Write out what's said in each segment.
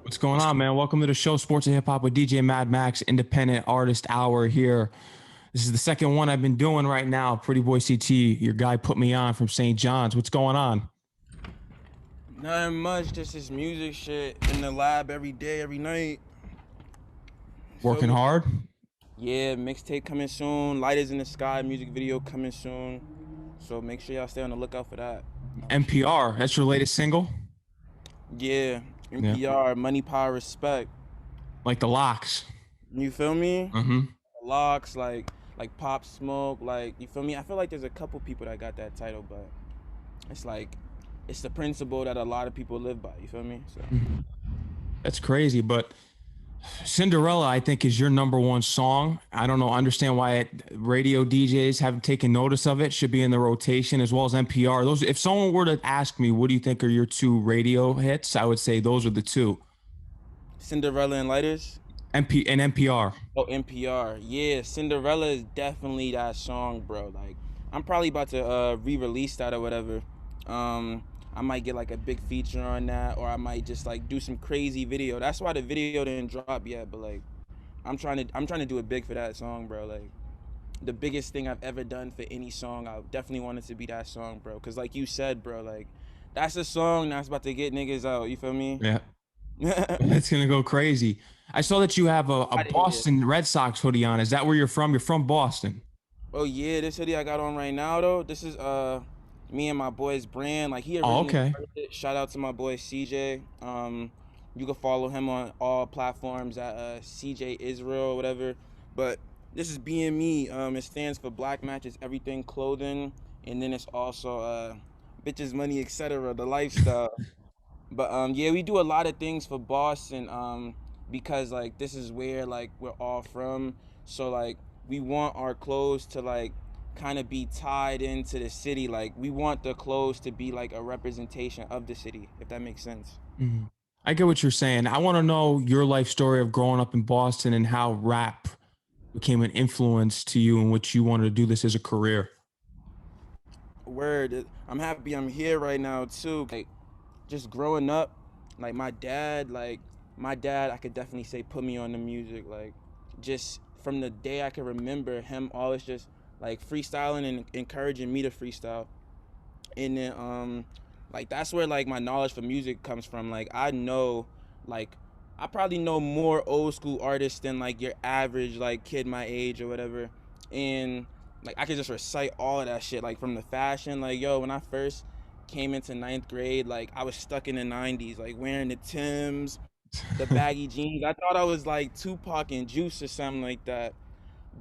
What's going on, man? Welcome to the show, Sports and Hip Hop with DJ Mad Max, Independent Artist Hour here. This is the second one I've been doing right now. Prettyboict CT, your guy put me on from St. John's. What's going on? Nothing much, just this music shit in the lab every day, every night. Feel Working me? hard? Yeah, mixtape coming soon. Light is in the Sky music video coming soon. So make sure y'all stay on the lookout for that. NPR, that's your latest single? Yeah, Yeah. NPR, Money, Power, Respect. Like the locks. You feel me? Mm-hmm. Locks, like Pop Smoke, like you feel me? I feel like there's a couple people that got that title, but it's like it's the principle that a lot of people live by. You feel me? So That's crazy, but Cinderella, I think, is your number one song. I don't know, understand why radio DJs haven't taken notice of it. Should be in the rotation as well as NPR. Those, if someone were to ask me, what do you think are your two radio hits? I would say those are the two. Cinderella and Lighters. And NPR. Oh, NPR. Yeah, Cinderella is definitely that song, bro. Like, I'm probably about to re-release that or whatever. I might get like a big feature on that, or I might just like do some crazy video. That's why the video didn't drop yet, but like, I'm trying to do it big for that song, bro. Like, the biggest thing I've ever done for any song, I definitely want it to be that song, bro. Cause like you said, bro, like, that's a song that's about to get niggas out. You feel me? Yeah, it's gonna go crazy. I saw that you have a Outta here. Boston Red Sox hoodie on. Is that where you're from? You're from Boston. Oh yeah, this hoodie I got on right now though. This is me and my boy's brand. Like he Oh, originally okay. started it. Shout out to my boy CJ. You can follow him on all platforms at CJ Israel or whatever. But this is being me. It stands for Black Matches Everything Clothing, and then it's also bitches, money, etc. The lifestyle. But yeah, we do a lot of things for Boston because like this is where like we're all from. So like we want our clothes to like kind of be tied into the city. Like we want the clothes to be like a representation of the city, if that makes sense. Mhm. I get what you're saying. I want to know your life story of growing up in Boston and how rap became an influence to you in which you wanted to do this as a career. Word, I'm happy I'm here right now too. Like just growing up, like my dad, I could definitely say put me on the music. Like just from the day I can remember him always just like freestyling and encouraging me to freestyle. And then like that's where like my knowledge for music comes from. Like I know like I probably know more old school artists than like your average like kid my age or whatever. And like I could just recite all of that shit like from the fashion. Like yo, when I first came into ninth grade, like I was stuck in the 90s, like wearing the Tims, the baggy jeans. I thought I was like Tupac and Juice or something like that.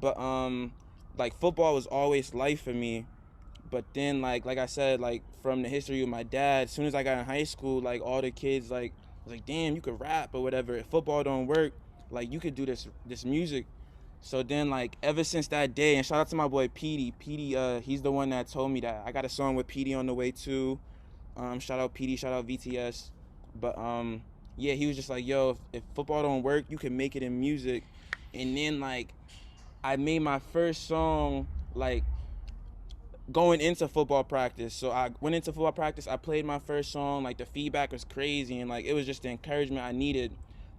But like football was always life for me. But then like I said, like from the history of my dad, as soon as I got in high school, like all the kids like was like, damn, you could rap or whatever. If football don't work, like you could do this music. So then like ever since that day, and shout out to my boy Petey. Petey, he's the one that told me that. I got a song with Petey on the way too. Shout out Petey, shout out VTS. But yeah, he was just like, yo, if football don't work, you can make it in music. And then like I made my first song like going into football practice. So I went into football practice, I played my first song, like the feedback was crazy and like it was just the encouragement I needed.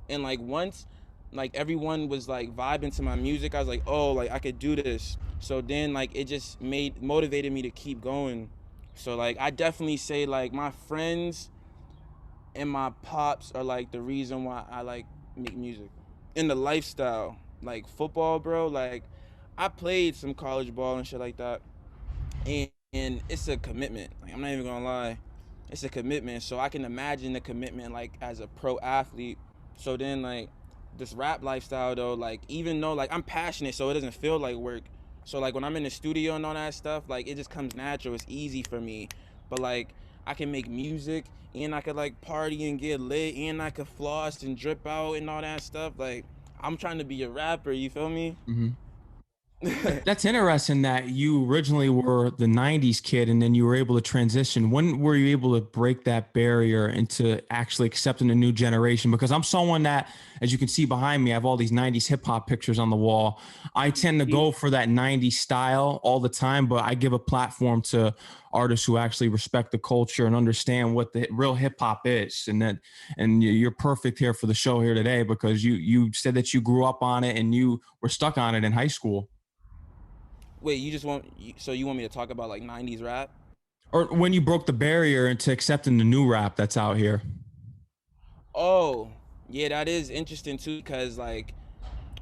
And like once like everyone was like vibing to my music, I was like, oh, like I could do this. So then like it just made motivated me to keep going. So like I definitely say like my friends and my pops are like the reason why I like make music. In the lifestyle, like football, bro, like I played some college ball and shit like that, and it's a commitment. Like I'm not even gonna lie, it's a commitment. So I can imagine the commitment like as a pro athlete. So then like this rap lifestyle though, like even though like I'm passionate, so it doesn't feel like work. So like when I'm in the studio and all that stuff, like it just comes natural. It's easy for me. But like I can make music and I could like party and get lit and I could floss and drip out and all that stuff. Like I'm trying to be a rapper. You feel me? Mm-hmm. That's interesting that you originally were the 90s kid and then you were able to transition. When were you able to break that barrier into actually accepting a new generation? Because I'm someone that, as you can see behind me, I have all these 90s hip hop pictures on the wall. I tend to go for that 90s style all the time, but I give a platform to artists who actually respect the culture and understand what the real hip hop is. And you're perfect here for the show here today because you said that you grew up on it and you were stuck on it in high school. Wait, so you want me to talk about like 90s rap? Or when you broke the barrier into accepting the new rap that's out here. Oh, yeah, that is interesting too, because like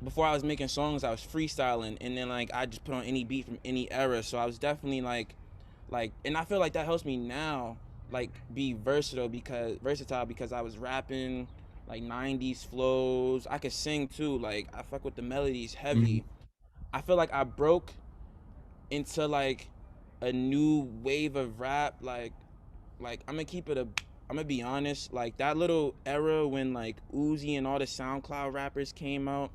before I was making songs, I was freestyling, and then like I just put on any beat from any era. So I was definitely and I feel like that helps me now, like be versatile because I was rapping like 90s flows. I could sing too, like I fuck with the melodies Mhm. heavy. I feel like I broke into like a new wave of rap, like I'm gonna be honest, like that little era when like Uzi and all the SoundCloud rappers came out,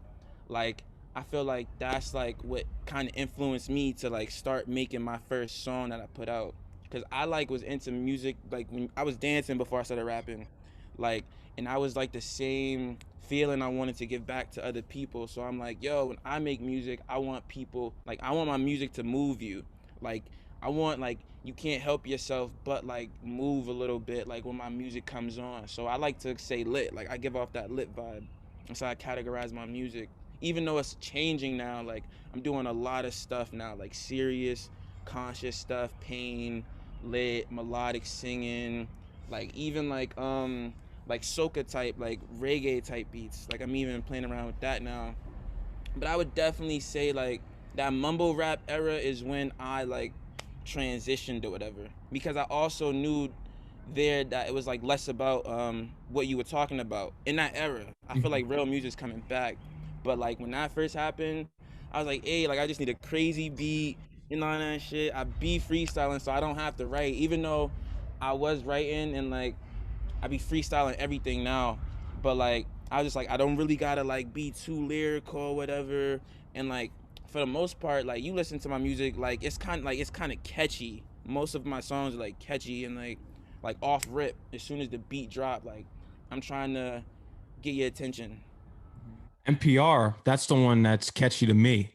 like I feel like that's like what kind of influenced me to like start making my first song that I put out. Cause I like was into music like when I was dancing before I started rapping, like, and I was like the same feeling I wanted to give back to other people. So I'm like, yo, when I make music, I want people like I want my music to move you, like I want like you can't help yourself but like move a little bit like when my music comes on. So I like to say lit, like I give off that lit vibe. That's how I categorize my music. Even though it's changing now, like I'm doing a lot of stuff now, like serious, conscious stuff, pain, lit, melodic singing, like even like soca type, like reggae type beats. Like I'm even playing around with that now. But I would definitely say like that mumble rap era is when I like transitioned or whatever, because I also knew there that it was like less about what you were talking about in that era. I feel like real music's coming back, but like when that first happened, I was like, hey, like I just need a crazy beat, you know, and that shit. I be freestyling, so I don't have to write, even though I was writing and like I be freestyling everything now, but like I was just like I don't really gotta like be too lyrical or whatever, and like for the most part, like you listen to my music, like it's kind of catchy. Most of my songs are like catchy and like off rip. As soon as the beat drop, like I'm trying to get your attention. NPR, that's the one that's catchy to me.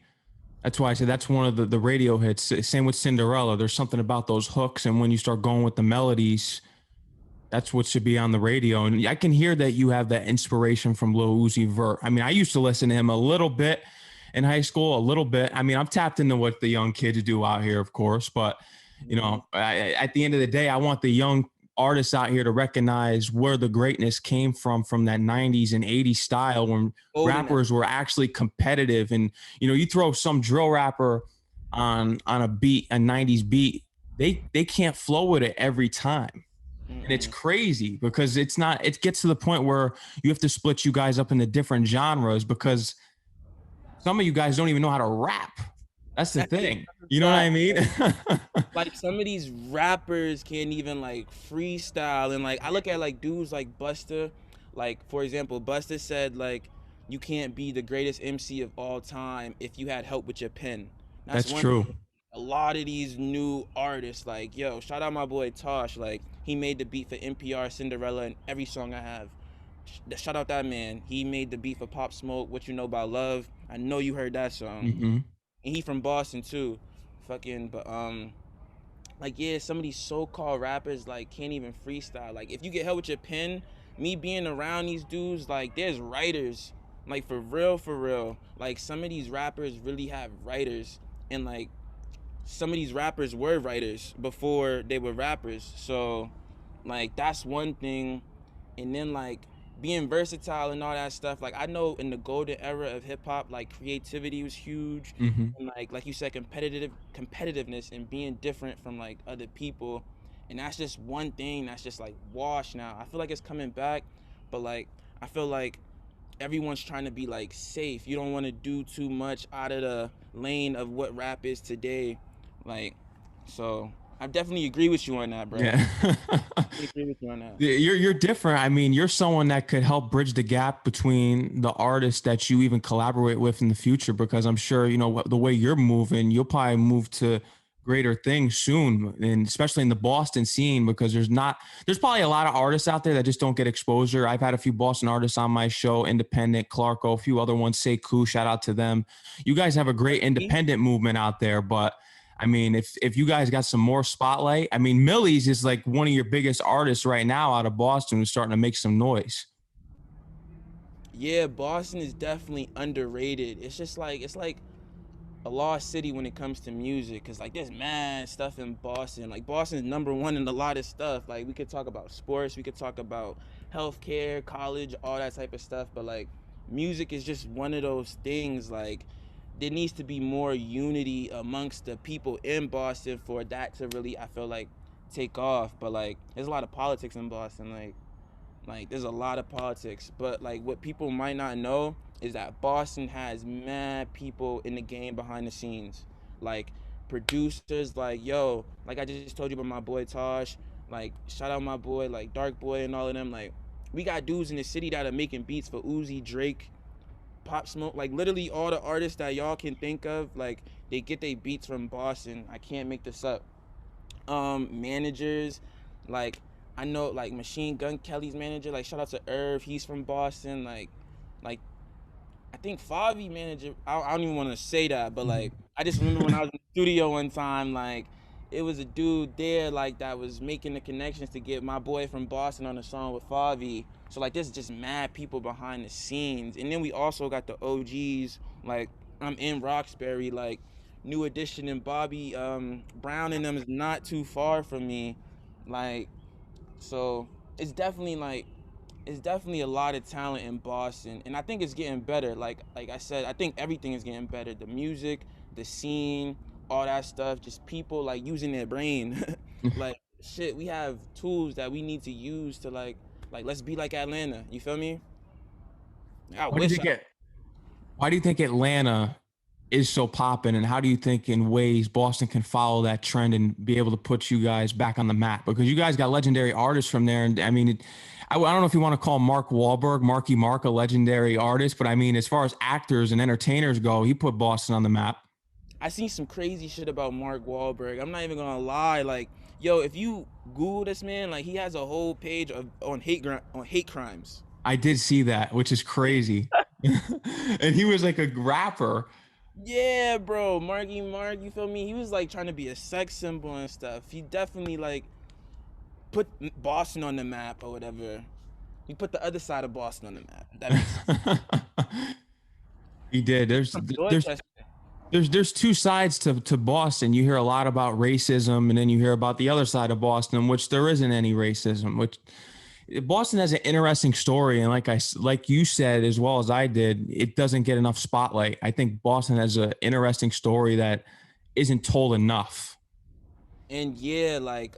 That's why I said that's one of the radio hits. Same with Cinderella. There's something about those hooks, and when you start going with the melodies, that's what should be on the radio. And I can hear that you have that inspiration from Lil Uzi Vert. I mean, I used to listen to him a little bit in high school, a little bit. I mean, I'm tapped into what the young kids do out here, of course, but Mm-hmm. at the end of the day, I want the young artists out here to recognize where the greatness came from that 90s and 80s style when Holding that. rappers were actually competitive. And you throw some drill rapper on a beat, a 90s beat, they can't flow with it every time. And it's Mm-mm. crazy because it gets to the point where you have to split you guys up into different genres because some of you guys don't even know how to rap. That's the Hey, thing. You know what I mean? like some of these rappers can't even like freestyle, and like I look at like dudes like Busta, like for example Busta said like you can't be the greatest MC of all time if you had help with your pen. That's That's one true. thing. A lot of these new artists, like yo, shout out my boy Tosh, like he made the beat for NPR, Cinderella, and every song I have. Shout out that man, he made the beat for Pop Smoke, What You Know About Love. I know you heard that song. Hmm. And he from Boston too. Fucking but like yeah, some of these so-called rappers like can't even freestyle. Like if you get help with your pen, me being around these dudes, like there's writers, like for real, like some of these rappers really have writers, and like some of these rappers were writers before they were rappers. So like that's one thing. And then like being versatile and all that stuff, like I know in the golden era of hip-hop, like creativity was huge, Hmm. and like you said, competitiveness and being different from like other people. And that's just one thing that's just like washed now. I feel like it's coming back, but like I feel like everyone's trying to be like safe. You don't want to do too much out of the lane of what rap is today, like, so I definitely agree with you on that, bro. Yeah. I agree with you on that. You're different. I mean, you're someone that could help bridge the gap between the artists that you even collaborate with in the future, because I'm sure, the way you're moving, you'll probably move to greater things soon, and especially in the Boston scene, because there's probably a lot of artists out there that just don't get exposure. I've had a few Boston artists on my show, Independent, Clarko, a few other ones, Sekou, shout out to them. You guys have a great independent movement out there, but I mean, if you guys got some more spotlight, I mean, Millie's is like one of your biggest artists right now out of Boston, who's starting to make some noise. Yeah, Boston is definitely underrated. It's like a lost city when it comes to music, cause like there's mad stuff in Boston. Like Boston's number 1 in a lot of stuff. Like we could talk about sports, we could talk about healthcare, college, all that type of stuff. But like music is just one of those things. Like there needs to be more unity amongst the people in Boston for that to really, I feel like, take off. But like there's a lot of politics in Boston. Like there's a lot of politics, but like what people might not know is that Boston has mad people in the game behind the scenes. Like producers, like yo, like I just told you about my boy Tosh, like shout out my boy like Dark Boy and all of them. Like we got dudes in the city that are making beats for Uzi, Drake, Pop Smoke, like literally all the artists that y'all can think of, like they get their beats from Boston. I can't make this up. Managers, like I know like Machine Gun Kelly's manager, like shout out to Irv, he's from Boston. Like I think Favi manager, I don't even want to say that, but like I just remember when I was in the studio one time, like it was a dude there like that was making the connections to get my boy from Boston on a song with Favi. So like there's just mad people behind the scenes. And then we also got the OGs, like I'm in Roxbury, like New Edition and Bobby Brown and them is not too far from me. Like so it's definitely like it's definitely a lot of talent in Boston, and I think it's getting better. Like I said, I think everything is getting better. The music, the scene, all that stuff. Just people like using their brain. Like shit, we have tools that we need to use to like let's be like Atlanta. You feel me? I Why do you wish think I. it? Why do you think Atlanta is so popping, and how do you think in ways Boston can follow that trend and be able to put you guys back on the map? Because you guys got legendary artists from there, and I mean, I don't know if you want to call Mark Wahlberg, Marky Mark, a legendary artist, but I mean, as far as actors and entertainers go, he put Boston on the map. I seen some crazy shit about Mark Wahlberg. I'm not even gonna lie. Like, yo, if you Google this man, like he has a whole page of on hate crimes. I did see that, which is crazy. And he was like a rapper. Yeah, bro, Marky Mark, you feel me? He was like trying to be a sex symbol and stuff. He definitely like put Boston on the map or whatever. He put the other side of Boston on the map. That makes sense. He did. From There's Dorchester. there's two sides to Boston. You hear a lot about racism, and then you hear about the other side of Boston, which there isn't any racism. Which Boston has an interesting story, and like you said as well as I did, it doesn't get enough spotlight. I think Boston has an interesting story that isn't told enough. And yeah, like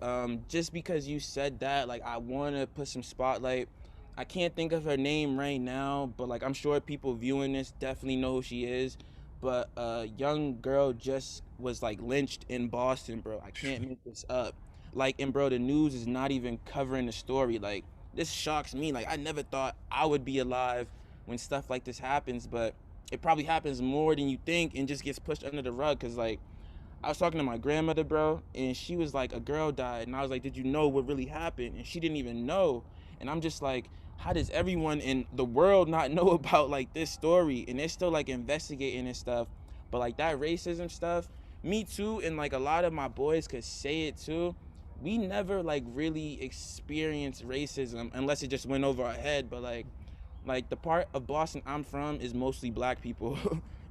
just because you said that, like I wanna put some spotlight. I can't think of her name right now, but like I'm sure people viewing this definitely know who she is. But a young girl just was like lynched in Boston, bro. I can't make this up. Like, and bro, the news is not even covering the story. Like, this shocks me. Like, I never thought I would be alive when stuff like this happens, but it probably happens more than you think and just gets pushed under the rug. Cause like I was talking to my grandmother, bro, and she was like, a girl died. And I was like, did you know what really happened? And she didn't even know. And I'm just like, how does everyone in the world not know about like this story? And they're still like investigating and stuff. But like that racism stuff, me too, and like a lot of my boys could say it too. We never like really experienced racism unless it just went over our head. But like the part of Boston I'm from is mostly black people.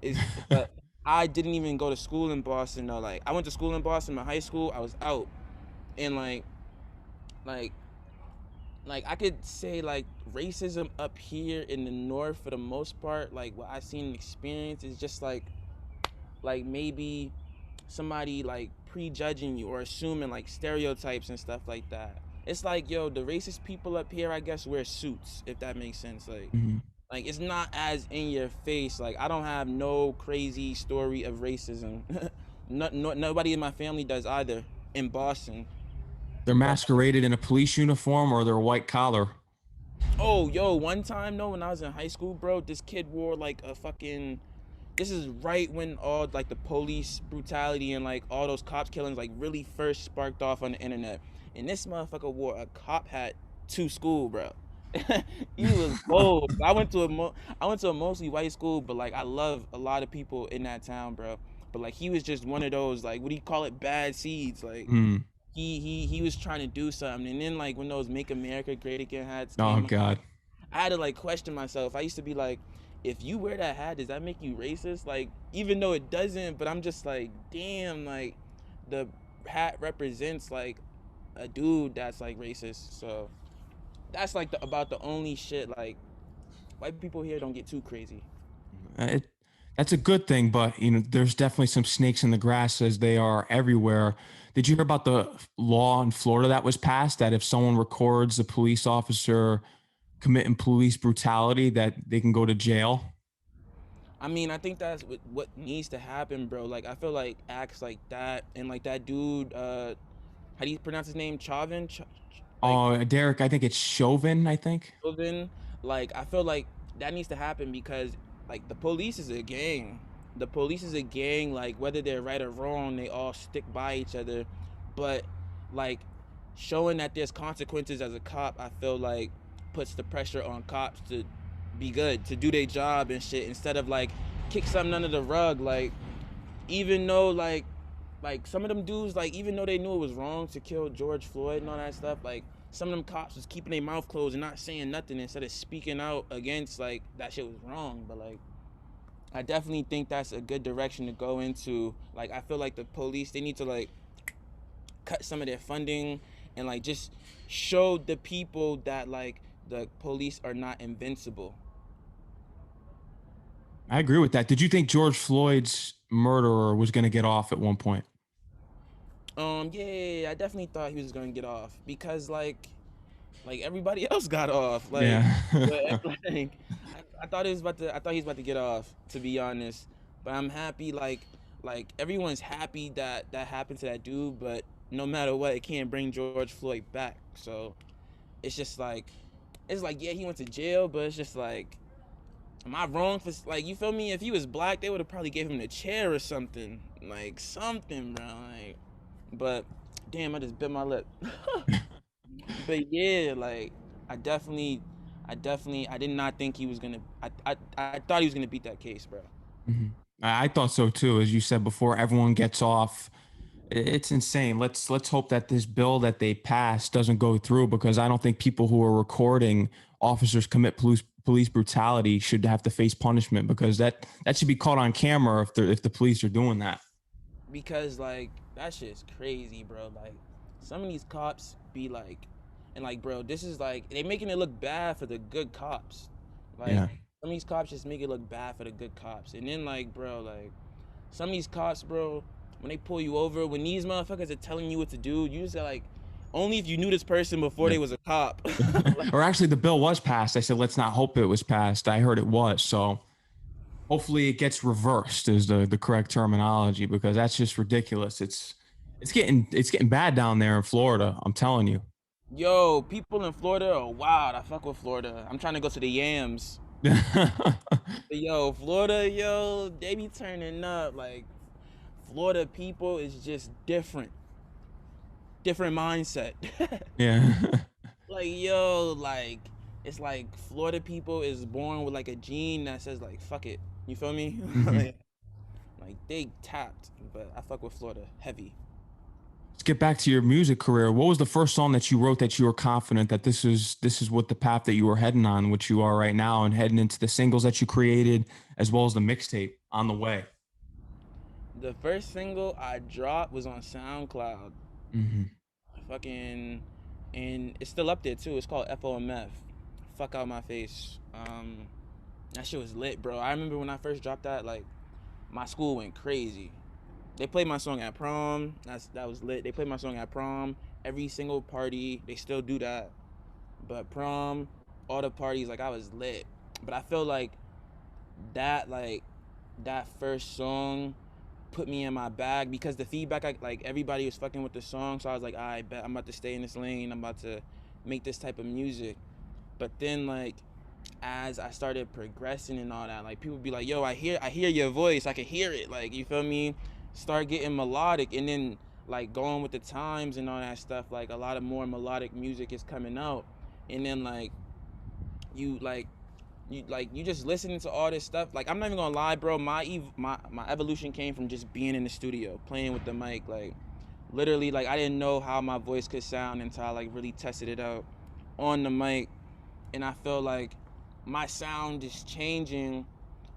is but I didn't even go to school in Boston though. Like I went to school in Boston, my high school, I was out. And like like I could say like racism up here in the north for the most part, like what I seen and experienced is just like maybe somebody like prejudging you or assuming like stereotypes and stuff like that. It's like, yo, the racist people up here I guess wear suits, if that makes sense. Mhm. Like it's not as in your face. Like I don't have no crazy story of racism. Nobody in my family does either. in Boston. They're But masqueraded in a police uniform or they're white collar. oh, yo, one time, no, when I was in high school, bro, this kid wore like a fucking. This is right when all like the police brutality and like all those cops killings like really first sparked off on the internet. And this motherfucker wore a cop hat to school, bro. He was bold. I went to a mostly white school, but like I love a lot of people in that town, bro. But like he was just one of those like what do you call it, bad seeds. Like Mm. he was trying to do something, and then like when those "Make America Great Again" hats Oh came, God. I had to like question myself. I used to be like, if you wear that hat, does that make you racist? Like, even though it doesn't, but I'm just like, damn, like the hat represents like a dude that's like racist. So that's like about the only shit like white people here don't get too crazy. It, that's a good thing, but there's definitely some snakes in the grass as they are everywhere. Did you hear about the law in Florida that was passed that if someone records a police officer committing police brutality, that they can go to jail? I mean, I think that's what needs to happen, bro. Like, I feel like acts like that and like that dude. How do you pronounce his name? Chauvin. Like Oh, Derek, I think it's Chauvin, I think. Chauvin. Like, I feel like that needs to happen because like the police is a gang. The police is a gang. Like whether they're right or wrong, they all stick by each other. But like showing that there's consequences as a cop, I feel like puts the pressure on cops to be good, to do their job and shit instead of like kick something under the rug. Like even though like some of them dudes, like even though they knew it was wrong to kill George Floyd and all that stuff, like some of them cops was keeping their mouth closed and not saying nothing instead of speaking out against like that shit was wrong. But like I definitely think that's a good direction to go into. Like I feel like the police, they need to like cut some of their funding and like just show the people that like the police are not invincible. I agree with that. Did you think George Floyd's murderer was going to get off at one point? Yeah, I definitely thought he was gonna get off because like everybody else got off. Like, Yeah. but like I thought he was about to. I thought he was about to get off. To be honest, but I'm happy. Like everyone's happy that that happened to that dude. But no matter what, it can't bring George Floyd back. So it's like yeah, he went to jail, but it's just like, am I wrong for like you feel me? If he was black, they would have probably gave him a chair or something, like something, bro. Like, but damn, I just bit my lip. But yeah, like I definitely, I did not think he was gonna. I thought he was gonna beat that case, bro. Mhm. I thought so too. As you said before, everyone gets off. It's insane. Let's hope that this bill that they passed doesn't go through because I don't think people who are recording officers commit police brutality should have to face punishment because that should be caught on camera if the police are doing that. Because like that shit's crazy, bro. Like some of these cops be like, and like, bro, this is like they making it look bad for the good cops. Like Yeah. some of these cops just make it look bad for the good cops, and then like, bro, like some of these cops, bro, when they pull you over, when these motherfuckers are telling you what to do, you just like, only if you knew this person before Yeah. they was a cop. Like, Or actually, the bill was passed. I said, let's not hope it was passed. I heard it was. So hopefully, it gets reversed is the correct terminology because that's just ridiculous. It's getting bad down there in Florida. I'm telling you. yo, people in Florida are wild. I fuck with Florida. I'm trying to go to the Yams. But yo, Florida, yo, they be turning up. Like Florida people is just different, different mindset. Yeah. Like yo, like it's like Florida people is born with like a gene that says like fuck it. You feel me? Mhm. Like they tapped, but I fuck with Florida heavy. Let's get back to your music career. What was the first song that you wrote that you were confident that this is what the path that you were heading on, which you are right now, and heading into the singles that you created as well as the mixtape on the way? The first single I dropped was on SoundCloud. Hmm. Fucking, and it's still up there too. It's called FOMF. Fuck out my face. That shit was lit, bro. I remember when I first dropped that, like my school went crazy. They played my song at prom. That was lit. They played my song at prom. Every single party, they still do that. But prom, all the parties, like I was lit. But I feel like that, like that first song put me in my bag because the feedback, like everybody was fucking with the song, so I was like, I bet I'm about to stay in this lane. I'm about to make this type of music. But then like as I started progressing and all that, like people be like, yo, I hear your voice, I can hear it, like, you feel me? Start getting melodic, and then like going with the times and all that stuff, like a lot of more melodic music is coming out, and then you like you just listening to all this stuff. Like I'm not even gonna lie, bro. My evolution came from just being in the studio, playing with the mic. Like literally, like I didn't know how my voice could sound until I like really tested it out on the mic, and I feel like my sound is changing.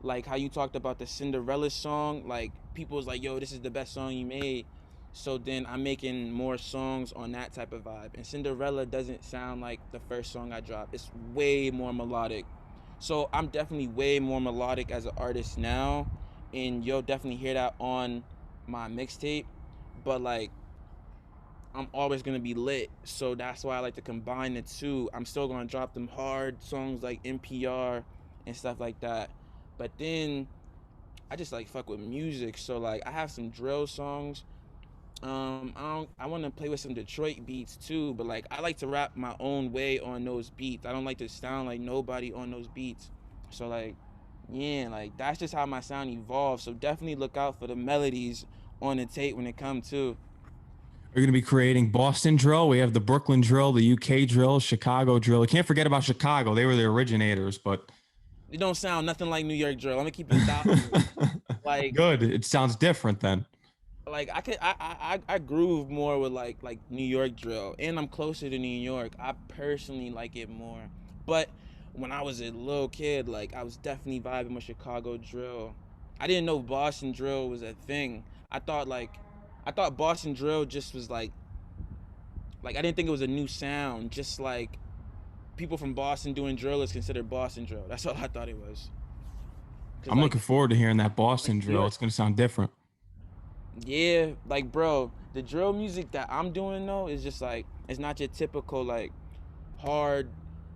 Like how you talked about the Cinderella song, like people was like, yo, this is the best song you made. So then I'm making more songs on that type of vibe, and Cinderella doesn't sound like the first song I dropped. It's way more melodic. So I'm definitely way more melodic as an artist now, and you'll definitely hear that on my mixtape. But like I'm always gonna be lit, so that's why I like to combine the two. I'm still gonna drop them hard songs like NPR and stuff like that, but then I just like fuck with music. So like I have some drill songs. I want to play with some Detroit beats too, but like I like to rap my own way on those beats. I don't like to sound like nobody on those beats. So like, yeah, like that's just how my sound evolves. So definitely look out for the melodies on the tape when it comes to. We're going to be creating Boston drill. We have the Brooklyn drill, the UK drill, Chicago drill. You can't forget about Chicago. They were the originators, but It don't sound nothing like New York drill. I'm gonna keep it 1,000. Like good. It sounds different then. I could I groove more with like New York drill, and I'm closer to New York. I personally like it more. But when I was a little kid, like I was definitely vibing with Chicago drill. I didn't know Boston drill was a thing. I thought Boston drill just was like I didn't think it was a new sound. Just like people from Boston doing drill is considered Boston drill. That's all I thought it was. Cause I'm like looking forward to hearing that Boston New drill. York, It's going to sound different. yeah, like bro, the drill music that I'm doing though is just like it's not your typical like hard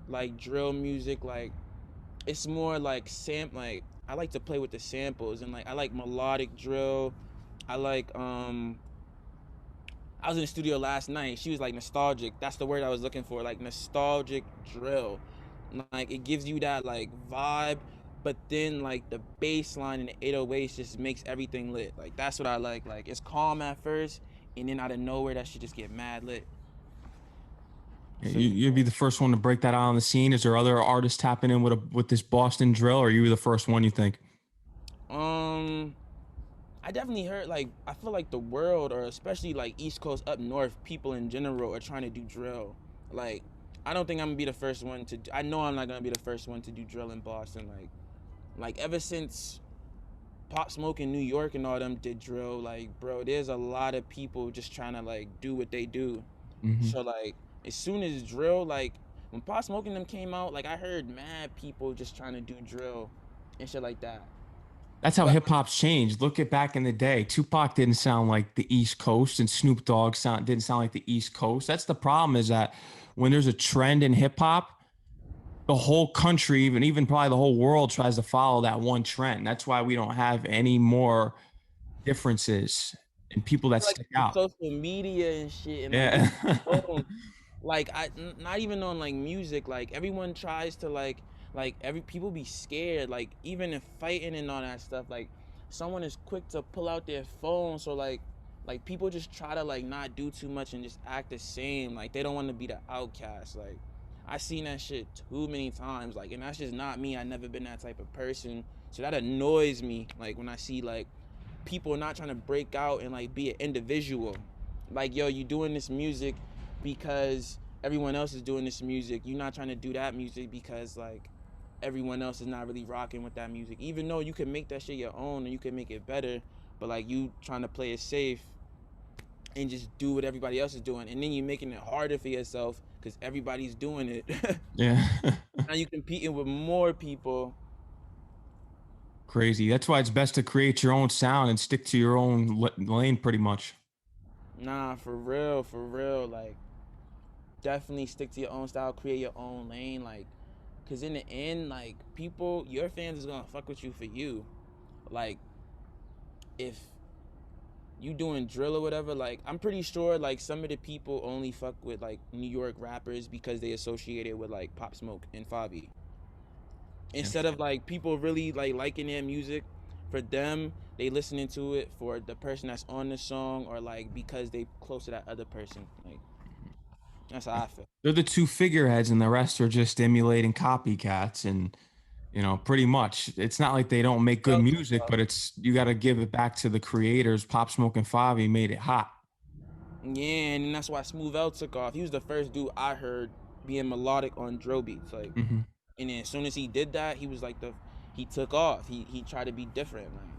like drill music. Like it's more like like I like to play with the samples, and like I like melodic drill. I like I was in the studio last night. She was like nostalgic. That's the word I was looking for. Like nostalgic drill. Like it gives you that like vibe, but then like the bass line and the 808s just makes everything lit. Like that's what I like. Like it's calm at first, and then out of nowhere that shit just get mad lit. So You'd be the first one to break that out on the scene. Is there other artists tapping in with this Boston drill, or are you the first one, you think? um I definitely heard like I feel like the world, or especially like East Coast up north, people in general are trying to do drill. Like I don't think I'm gonna be the first one to. I know I'm not gonna be the first one to do drill in Boston. Like ever since Pop Smoke in New York and all them did drill, like bro, there's a lot of people just trying to like do what they do. Hmm. So like as soon as drill, like when Pop Smoke and them came out, like I heard mad people just trying to do drill and shit like that. That's how But hip hop's changed. Look at back in the day. Tupac didn't sound like the East Coast, and Snoop Dogg didn't sound like the East Coast. That's the problem. Is that when there's a trend in hip hop, the whole country, even probably the whole world, tries to follow that one trend. That's why we don't have any more differences and people that like stick the out. social media and shit, and like Yeah. like not even on like music, like everyone tries to like every people be scared, like even in fighting and all that stuff, like someone is quick to pull out their phone, so like people just try to like not do too much and just act the same, like they don't want to be the outcast. Like I seen that shit too many times, like, and that's just not me. I never been that type of person, so that annoys me, like when I see like people not trying to break out and like be an individual. Like, yo, you doing this music because everyone else is doing this music. You're not trying to do that music because like everyone else is not really rocking with that music. Even though you can make that shit your own and you can make it better, but like you trying to play it safe and just do what everybody else is doing, and then you're making it harder for yourself because everybody's doing it. Yeah. Now you competing with more people. Crazy. That's why it's best to create your own sound and stick to your own lane pretty much. Nah, for real. Like definitely stick to your own style, create your own lane, like because in the end, like people, your fans is gonna fuck with you for you. Like if you doing drill or whatever, like I'm pretty sure like some of the people only fuck with like New York rappers because they associate it with like Pop Smoke and Favi. Yeah. Instead of like people really like liking their music, for them they listening to it for the person that's on the song or like because they close to that other person. Like that's how I feel. They're the two figureheads, and the rest are just emulating copycats. And pretty much, it's not like they don't make good music, but it's you got to give it back to the creators. Pop Smoke and Favi made it hot. Yeah, and that's why Smooth L took off. He was the first dude I heard being melodic on drill beats. Like, Hmm. and then as soon as he did that, he was like he took off. He tried to be different. Like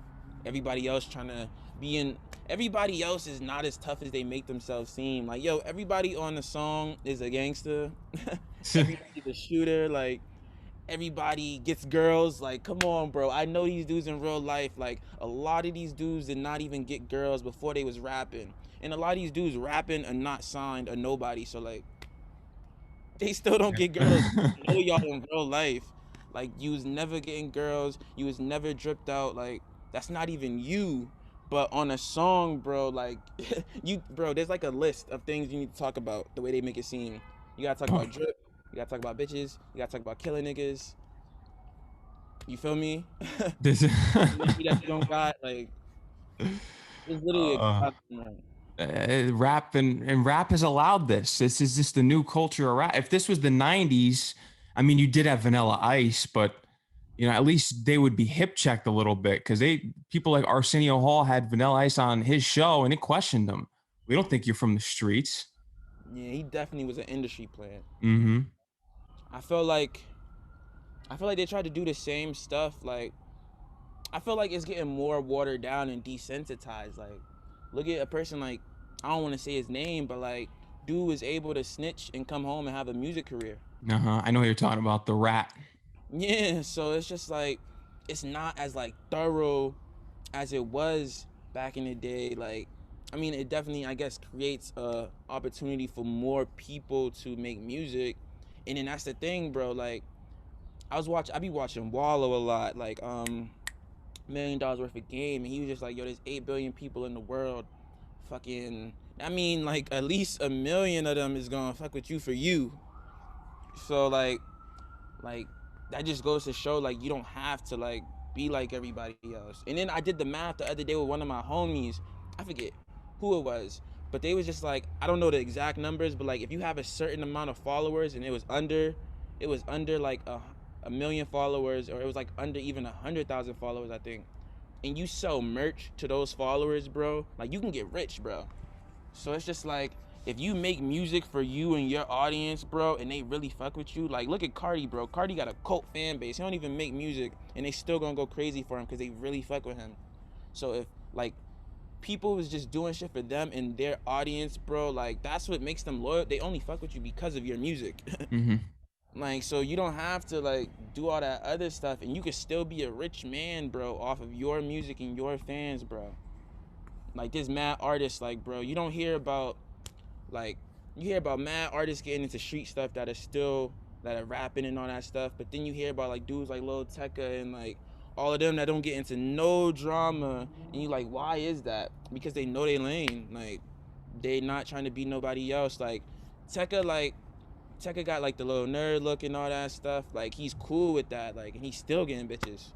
everybody else trying to be in. Everybody else is not as tough as they make themselves seem. Like yo, everybody on the song is a gangster. Everybody's a shooter. Like everybody gets girls. Like come on, bro. I know these dudes in real life. Like a lot of these dudes did not even get girls before they was rapping. And a lot of these dudes rapping are not signed or nobody. So like they still don't get girls. I know y'all in real life. Like you was never getting girls. You was never dripped out. Like that's not even you. But on a song, bro, like bro, there's like a list of things you need to talk about. The way they make it seem. You gotta talk about drip. You gotta talk about bitches. You gotta talk about killing niggas. You feel me? This. Maybe that you don't got like it's literally a uh, goddamn Rap and rap has allowed this. This is just the new culture of rap. If this was the '90s, I mean, you did have Vanilla Ice, but at least they would be hip checked a little bit because people like Arsenio Hall had Vanilla Ice on his show and it questioned them. We don't think you're from the streets. yeah, he definitely was an industry plant. Mm-hmm. I feel like I feel like they tried to do the same stuff. Like I feel like it's getting more watered down and desensitized. Like look at a person like I don't want to say his name, but like dude was able to snitch and come home and have a music career. Uh-huh. I know you're talking about the rat. Yeah, so it's just like it's not as like thorough as it was back in the day. Like I mean, it definitely I guess creates a opportunity for more people to make music, and then that's the thing, bro. Like I be watching Wallow a lot, like $1 million worth of game, and he was just like, yo, there's 8 billion people in the world. Fucking, I mean, like at least 1 million of them is gonna fuck with you for you. So like that just goes to show like you don't have to like be like everybody else. And then I did the math the other day with one of my homies. I forget who it was, but they was just like I don't know the exact numbers, but like if you have a certain amount of followers and it was under like a million followers, or it was like under even 100,000 followers, I think. And you sell merch to those followers, bro, like you can get rich, bro. So it's just like if you make music for you and your audience, bro, and they really fuck with you, like look at Cardi, bro. Cardi got a cult fan base. He don't even make music, and they still gonna go crazy for him because they really fuck with him. So if like people was just doing shit for them and their audience, bro, like that's what makes them loyal. They only fuck with you because of your music. Mm-hmm. Like so you don't have to like do all that other stuff, and you could still be a rich man, bro, off of your music and your fans, bro. Like this mad artists, like bro, you don't hear about like you hear about mad artists getting into street stuff that are rapping and all that stuff, but then you hear about like dudes like Lil Tecca and like all of them that don't get into no drama, and you like, why is that? Because they know they lane. Like they not trying to be nobody else. Like Tecca, like Tecca got like the little nerd look and all that stuff. Like he's cool with that. Like and he's still getting bitches.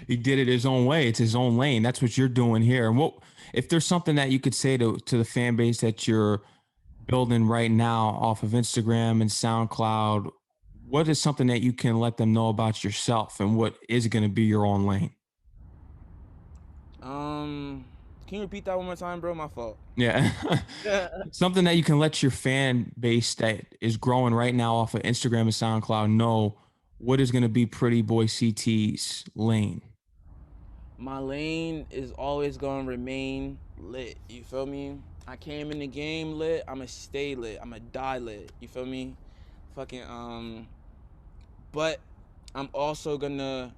He did it his own way. It's his own lane. That's what you're doing here. And what if there's something that you could say to the fan base that you're building right now off of Instagram and SoundCloud? What is something that you can let them know about yourself, and what is going to be your own lane? Can you repeat that one more time, bro? My fault. Yeah. Yeah. Something that you can let your fan base that is growing right now off of Instagram and SoundCloud know what is going to be Pretty Boy CT's lane. My lane is always gonna remain lit. You feel me? I came in the game lit. I'ma stay lit. I'ma die lit. You feel me? Fucking But I'm also gonna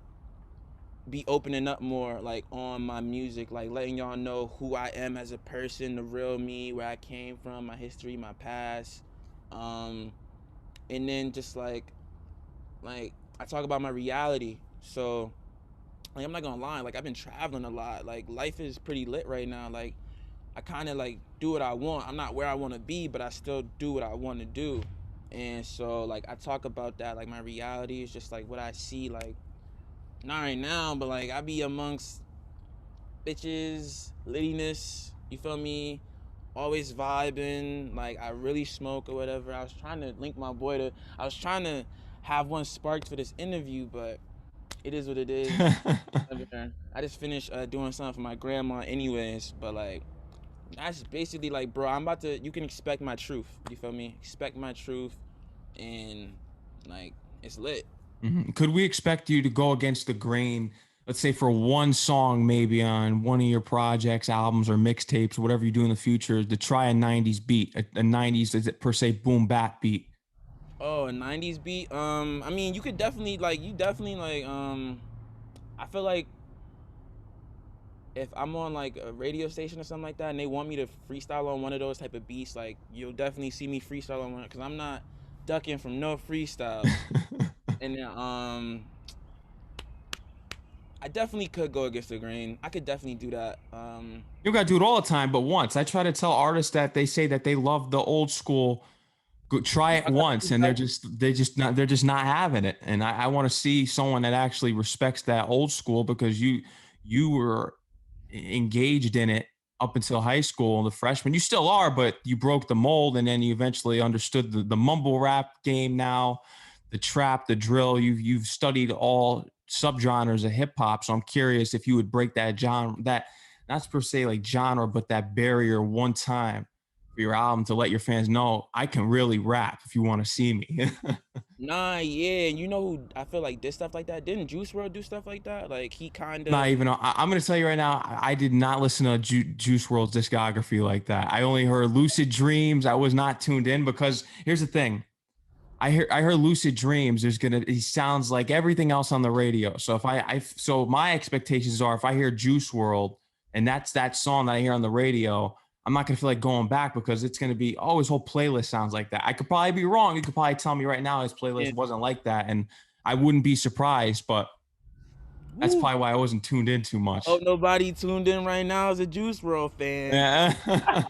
be opening up more like on my music, like letting y'all know who I am as a person, the real me, where I came from, my history, my past. Um, and then just like I talk about my reality. So like I'm not gonna lie, like I've been traveling a lot. Like life is pretty lit right now. Like I kind of like do what I want. I'm not where I want to be, but I still do what I want to do. And so like I talk about that. Like my reality is just like what I see. Like not right now, but like I be amongst bitches, littiness. You feel me? Always vibing. Like I really smoke or whatever. I was trying to link my boy to. I was trying to have one sparked for this interview, but it is what it is. I just finished doing something for my grandma, anyways. But like that's basically like, bro. I'm about to. You can expect my truth. You feel me? Expect my truth, and like it's lit. Could we expect you to go against the grain, let's say for one song, maybe on one of your projects, albums, or mixtapes, whatever you do in the future, to try a 90s beat, a 90s, is it per se boom bap beat? Oh, a '90s beat. I mean, you could definitely like. You definitely like. I feel like if I'm on like a radio station or something like that, and they want me to freestyle on one of those type of beats, like you'll definitely see me freestyle on one, because I'm not ducking from no freestyles. And then I definitely could go against the grain. I could definitely do that. You gotta do it all the time, but once. I try to tell artists that they say that they love the old school. Go, try it once, and they're just not having it. And I want to see someone that actually respects that old school, because you were engaged in it up until high school and the freshman. You still are, but you broke the mold, and then you eventually understood the mumble rap game. Now, the trap, the drill. You've studied all subgenres of hip hop. So I'm curious if you would break that genre, that not per se like genre, but that barrier one time for your album, to let your fans know I can really rap if you want to see me. Nah, yeah, and you know who I feel like did stuff like that? Didn't Juice World do stuff like that? Like he kind Not of. even. I'm going to tell you right now. I did not listen to Juice World's discography like that. I only heard Lucid Dreams. I was not tuned in, because here's the thing. I heard Lucid Dreams. He sounds like everything else on the radio. So so my expectations are, if I hear Juice World and that's that song that I hear on the radio, I'm not gonna feel like going back, because it's gonna be, oh, his whole playlist sounds like that. I could probably be wrong. You could probably tell me right now his Yeah. playlist wasn't like that, and I wouldn't be surprised. But that's Woo. probably why I wasn't tuned in too Oh, much. nobody tuned in right now is a Juice World fan. Yeah.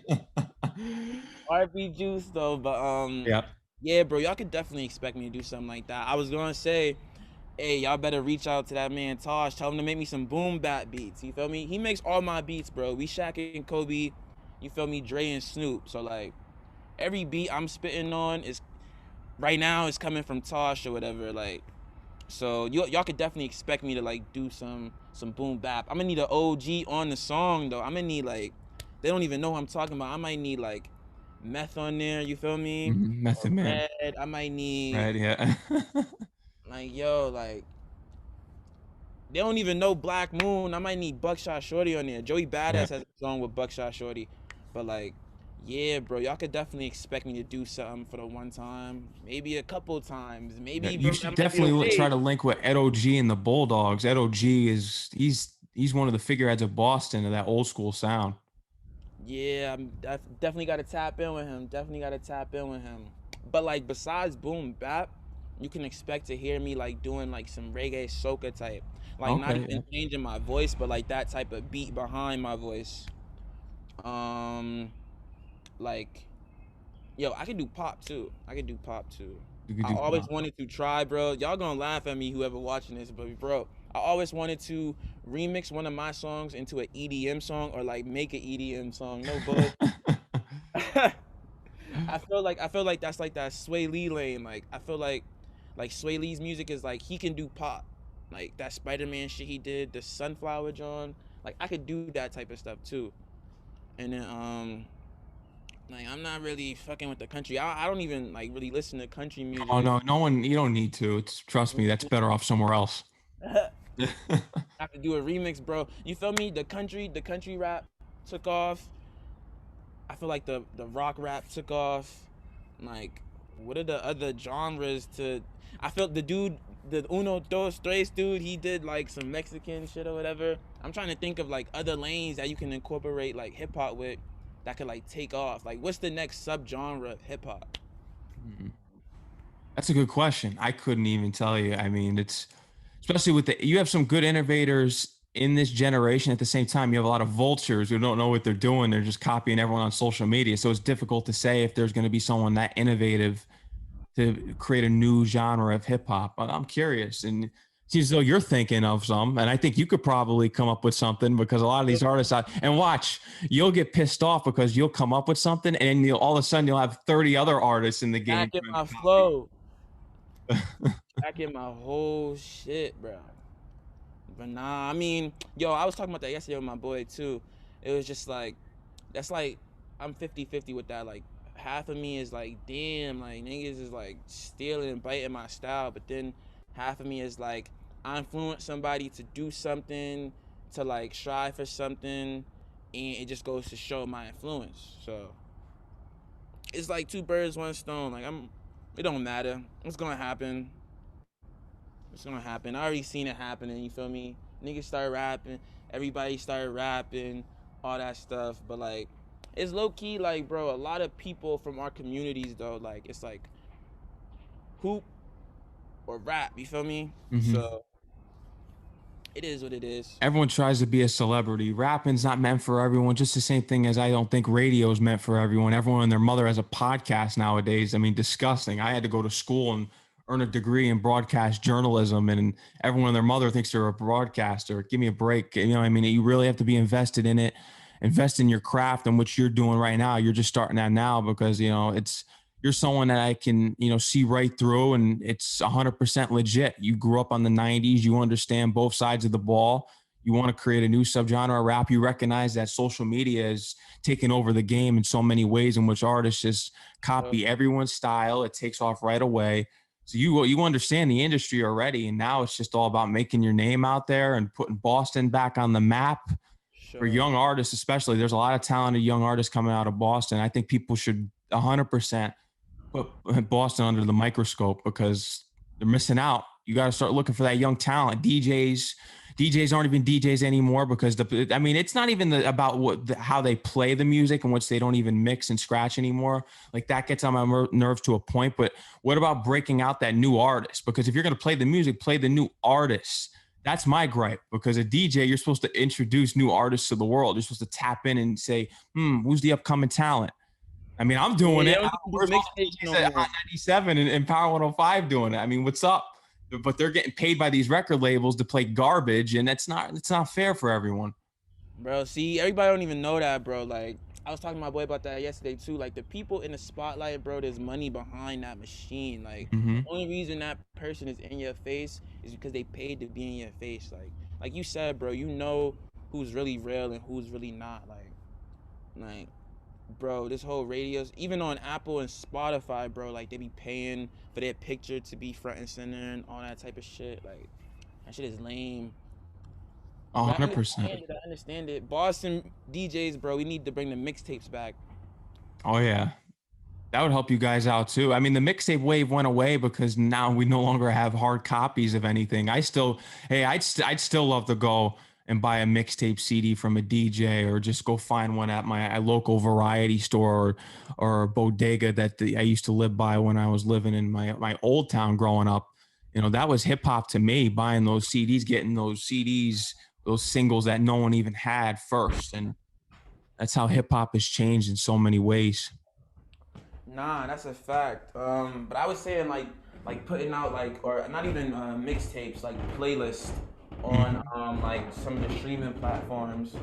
RP Juice though, but Yeah. yeah, bro, y'all could definitely expect me to do something like that. I was gonna say, hey, y'all better reach out to that man Tosh. Tell him to make me some boom bap beats. You feel me? He makes all my beats, bro. We Shaq and Kobe. You feel me? Dre and Snoop. So like every beat I'm spitting on is right now is coming from Tosh or whatever. Like so y'all could definitely expect me to like do some boom bap. I'm gonna need an OG on the song though. I'm gonna need like they don't even know what I'm talking about. I might need like meth on there. You feel me? Method Or Man. red. I might need Right. Yeah. like yo like they don't even know Black Moon. I might need Buckshot Shorty on there. Joey Yeah. Badass has a song with Buckshot Shorty, but like. Yeah, bro, y'all could definitely expect me to do something for the one time, maybe a couple times, Yeah, maybe, you bro, should that might be the definitely try wave. to link with Ed OG and the Bulldogs. Ed OG he's one of the figureheads of Boston, of that old school sound. Yeah, I definitely got to tap in with him. Definitely got to tap in with him. But like besides boom bap, you can expect to hear me like doing like some reggae soca type, like not Okay, yeah. even changing my voice, but like that type of beat behind my voice. Um, like yo, I can do pop too. I can do pop too. You could I do always wanted to try, bro. Y'all gonna laugh at me, whoever watching this, but bro, I always wanted to remix one of my songs into an EDM song or like make an EDM song. No bull. I feel like that's like that Sway Lee lane. Like I feel like Sway Lee's music is like he can do pop. Like that Spider-Man shit he did, the Sunflower John. Like I could do that type of stuff too. And then like I'm not really fucking with the country. I don't even like really listen to country Oh music. no, no one. You don't need to. Trust me. That's better off somewhere else. I have to do a remix, bro. You feel me? The country rap took off. I feel like the rock rap took off. Like, what are the other genres to? I felt the dude, the Uno Dos Tres dude, he did like some Mexican shit or whatever. I'm trying to think of like other lanes that you can incorporate like hip hop with that could like take off. Like, what's the next subgenre of hip hop? That's a good question. I couldn't even tell you. I mean, it's especially with you have some good innovators in this generation. At the same time, you have a lot of vultures who don't know what they're doing. They're just copying everyone on social media. So it's difficult to say if there's going to be someone that innovative to create a new genre of hip hop. But I'm curious, and it seems as though you're thinking of some, and I think you could probably come up with something because a lot of these artists and watch, you'll get pissed off because you'll come up with something and you'll all of a sudden you'll have 30 other artists in the game Back in trying my to copy. flow. Back in my whole shit, bro. But nah, I mean, yo, I was talking about that yesterday with my boy too. It was just like, that's like, I'm 50-50 with that. Like, half of me is like, damn, like, niggas is like stealing and biting my style. But then half of me is like, I influence somebody to do something, to like strive for something, and it just goes to show my influence. So it's like two birds, one stone. Like, it don't matter. It's gonna happen. It's gonna happen. I already seen it happening, you feel me? Niggas start rapping, everybody started rapping, all that stuff. But like, it's low key, like, bro, a lot of people from our communities though, like, it's like hoop or rap, you feel me? Mm-hmm. So it is what it is. Everyone tries to be a celebrity. Rapping's not meant for everyone. Just the same thing as I don't think radio is meant for everyone. Everyone and their mother has a podcast nowadays. I mean, disgusting. I had to go to school and earn a degree in broadcast journalism, and everyone and their mother thinks they're a broadcaster. Give me a break. You know, I mean, you really have to be invested in it, invest in your craft and what you're doing right now. You're just starting that now because, you know, you're someone that I can, you know, see right through, and it's 100% legit. You grew up on the 90s. You understand both sides of the ball. You want to create a new subgenre of rap. You recognize that social media is taking over the game in so many ways in which artists just copy everyone's style. It takes off right away. So you understand the industry already, and now it's just all about making your name out there and putting Boston back on the map for Sure. young artists, especially. There's a lot of talented young artists coming out of Boston. I think people should 100% put Boston under the microscope because they're missing out. You got to start looking for that young talent. DJs aren't even DJs anymore because I mean, it's not even about how they play the music, in which they don't even mix and scratch anymore. Like that gets on my nerves to a point. But what about breaking out that new artist? Because if you're going to play the music, play the new artists. That's my gripe, because a DJ, you're supposed to introduce new artists to the world. You're supposed to tap in and say, who's the upcoming talent? I mean, I'm Yeah, doing they it. don't even Where's do all the mixtapes no DJs at more. Hot 97 and Power 105 doing it? I mean, what's up? But they're getting paid by these record labels to play garbage, and it's not fair for everyone. Bro, see, everybody don't even know that, bro. Like, I was talking to my boy about that yesterday too. Like, the people in the spotlight, bro, there's money behind that machine. Like, Mm-hmm. the only reason that person is in your face is because they paid to be in your face. Like you said, bro, you know who's really real and who's really not. Like, bro, this whole radios, even on Apple and Spotify, bro, like they be paying for their picture to be front and center and all that type of shit. Like, that shit is lame. But I 100%. understand it. I understand it. Boston DJs, bro, we need to bring the mixtapes back. Oh yeah, that would help you guys out too. I mean, the mixtape wave went away because now we no longer have hard copies of anything. I'd still love to go and buy a mixtape CD from a DJ, or just go find one at my local variety store, or bodega that I used to live by when I was living in my old town growing up. You know, that was hip hop to me, buying those CDs, getting those CDs, those singles that no one even had first. And that's how hip hop has changed in so many ways. Nah, that's a fact. But I was saying like putting out like, or not even mixtapes, like playlists on Mhm. like some of the streaming platforms.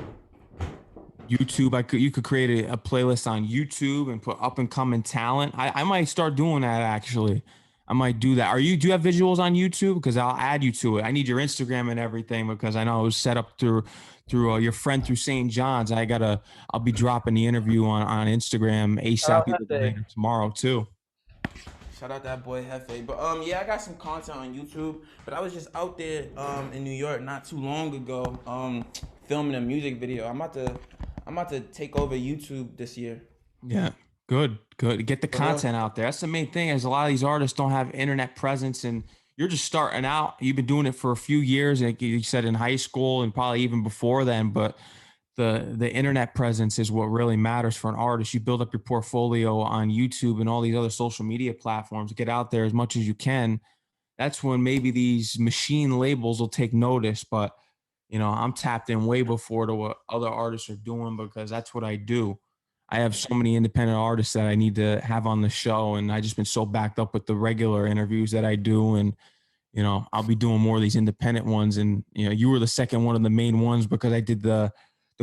YouTube, you could create a playlist on YouTube and put up and coming talent. I might start doing that actually. I might do that. Do you have visuals on YouTube? Because I'll add you to it. I need your Instagram and everything because I know it was set up through your friend through St. John's. I'll be dropping the interview on Instagram Shout ASAP out either today Hefe. or tomorrow too. Shout out that boy Hefe. But yeah, I got some content on YouTube. But I was just out there in New York not too long ago filming a music video. I'm about to take over YouTube this year. Yeah, good, good. Get the For real. content out there. That's the main thing. Is a lot of these artists don't have internet presence, and you're just starting out. You've been doing it for a few years, like you said, in high school and probably even before then. But the internet presence is what really matters for an artist. You build up your portfolio on YouTube and all these other social media platforms. Get out there as much as you can, that's when maybe these machine labels will take notice. But I'm tapped in way before to what other artists are doing because that's what I do. I have so many independent artists that I need to have on the show, and I just been so backed up with the regular interviews that I do, and I'll be doing more of these independent ones. And you were the second one of the main ones because I did the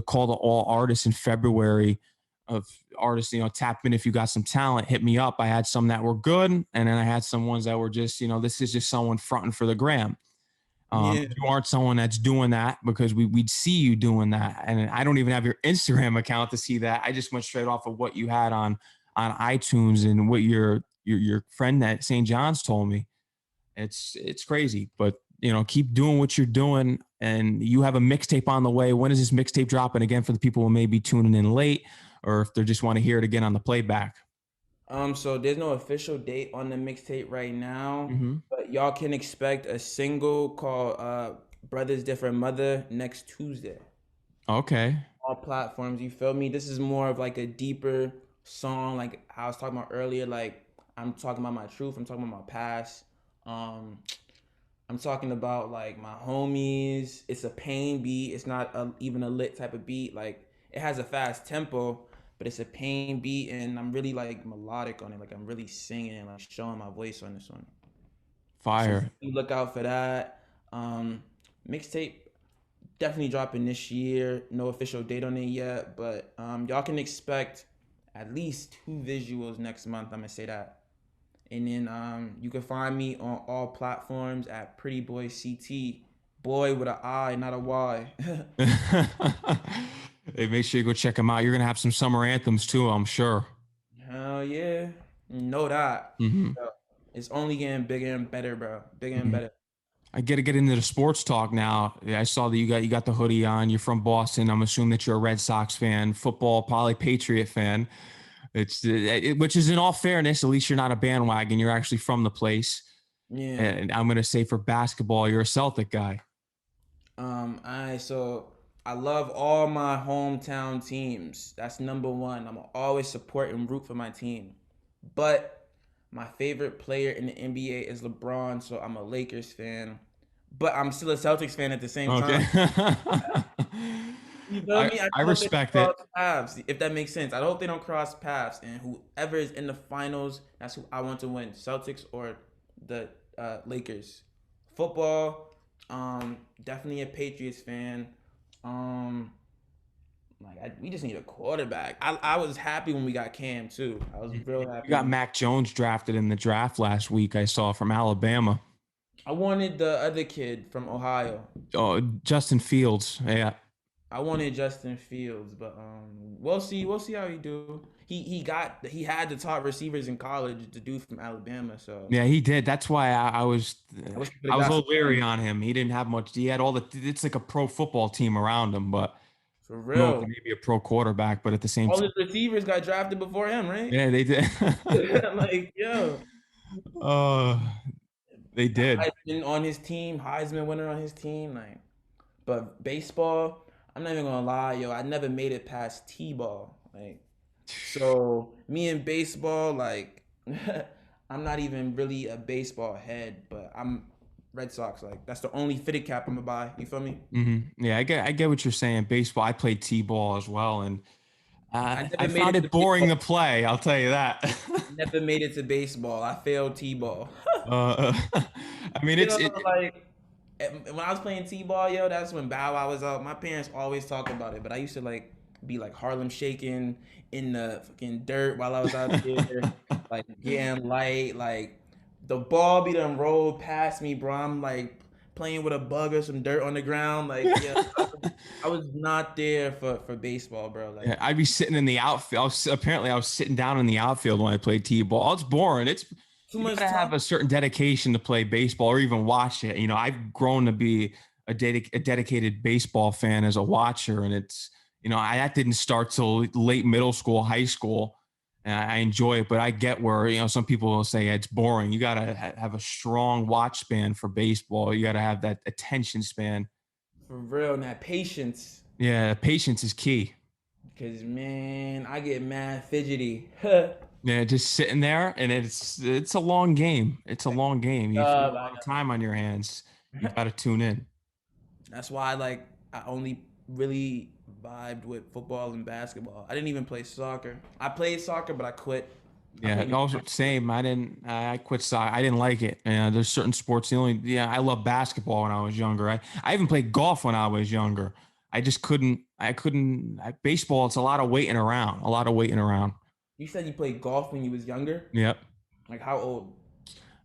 call to all artists in February of artists, tap in if you got some talent, hit me up. I had some that were good, and then I had some ones that were just, this is just someone fronting for the gram. Yeah. You aren't someone that's doing that because we'd see you doing that. And I don't even have your Instagram account to see that. I just went straight off of what you had on iTunes and what your friend at St. John's told me. It's crazy, but keep doing what you're doing. And you have a mixtape on the way. When is this mixtape dropping again for the people who may be tuning in late, or if they just want to hear it again on the playback? So there's no official date on the mixtape right now, Mm-hmm. but y'all can expect a single called Brothers Different Mother next Tuesday. Okay. All platforms, you feel me? This is more of like a deeper song, like I was talking about earlier. Like I'm talking about my truth, I'm talking about my past. Um, I'm talking about like my homies. It's a pain beat. It's not even a lit type of beat. Like it has a fast tempo, but it's a pain beat, and I'm really like melodic on it. Like I'm really singing and like showing my voice on this one. So Fire. you look out for that. Um, Mixtape definitely dropping this year. No official date on it yet, but y'all can expect at least 2 visuals next month. I'm gonna say that. And then you can find me on all platforms at Prettyboict CT. Boy with an I, not a Y. Hey, make sure you go check them out. You're gonna have some summer anthems too, I'm sure. Hell yeah. Know that. Mm-hmm. Bro. It's only getting bigger and better, bro. Bigger and Mm-hmm. better. I got to get into the sports talk now. Yeah, I saw that you got the hoodie on. You're from Boston. I'm assuming that you're a Red Sox fan, football, probably Patriot fan. Which is in all fairness, at least you're not a bandwagon. You're actually from the place. Yeah. And I'm gonna say for basketball, you're a Celtic guy. So I love all my hometown teams. That's number one. I'm always support and root for my team. But my favorite player in the NBA is LeBron, so I'm a Lakers fan. But I'm still a Celtics fan at the same Okay. time. You feel I me? I I just hope they don't respect it. cross paths, if that makes sense. I hope they don't cross paths, and whoever is in the finals, that's who I want to win: Celtics or the Lakers. Football, definitely a Patriots fan. Um, we just need a quarterback. I was happy when we got Cam too. I was real You happy got when Mac Jones drafted in the draft last week. I saw from Alabama. I wanted the other kid from Ohio. Oh, Justin Fields. Yeah. I wanted Justin Fields, but we'll see. We'll see how he do. He had the top receivers in college. The dude from Alabama, so Yeah, he did. That's why I was I wish we could I have was a got some little leery Cam on him. He didn't have much. He had all the. It's like a pro football team around him, but for I don't know, real. maybe a pro quarterback. But at the same All time, his receivers got drafted before him, right? yeah, they did. Like yo, uh, they did. Heisman on his team, Heisman winner on his team, like. But baseball, I'm not even gonna lie, yo, I never made it past T-ball, like. So me and baseball, like, I'm not even really a baseball head, but I'm Red Sox. Like that's the only fitted cap I'm gonna buy. You feel me? Yeah, I get what you're saying. Baseball. I played t-ball as well, and I I never made found it to it boring baseball. to play. I'll tell you that. Never made it to baseball. I failed T-ball. uh, I mean, Yo, it's it. like when I was playing T-ball, yo, that's when Bow Wow was out. My parents always talk about it, but I used to like be like Harlem shaking in the fucking dirt while I was out there, like getting light. Like the ball be done rolled past me, bro. I'm like playing with a bug or some dirt on the ground. Like, yeah, I was not there for baseball, bro. Yeah, Like I'd be sitting in the outfield. Apparently, I was sitting down in the outfield when I played t-ball. It's boring. too You much gotta time. have a certain dedication to play baseball or even watch it. I've grown to be a dedicated baseball fan as a watcher, and that didn't start till late middle school, high school, and I enjoy it. But I get where some people will say it's boring. You gotta have a strong watch span for baseball. You gotta have that attention span. For real, and that patience. Yeah, patience is key. Cause man, I get mad fidgety. Yeah, just sitting there, and it's a long game. It's a long game. If you have a I lot of time on your hands, you got to tune in. That's why like I only really vibed with football and basketball. I didn't even play soccer. I played soccer, but I quit. I Yeah, played in also same. I quit soccer. I didn't like it. There's certain sports. I love basketball when I was younger. I even played golf when I was younger. I just couldn't. I couldn't. Baseball. It's a lot of waiting around. A lot of waiting around. You said you played golf when you was younger. Yep. Like how old?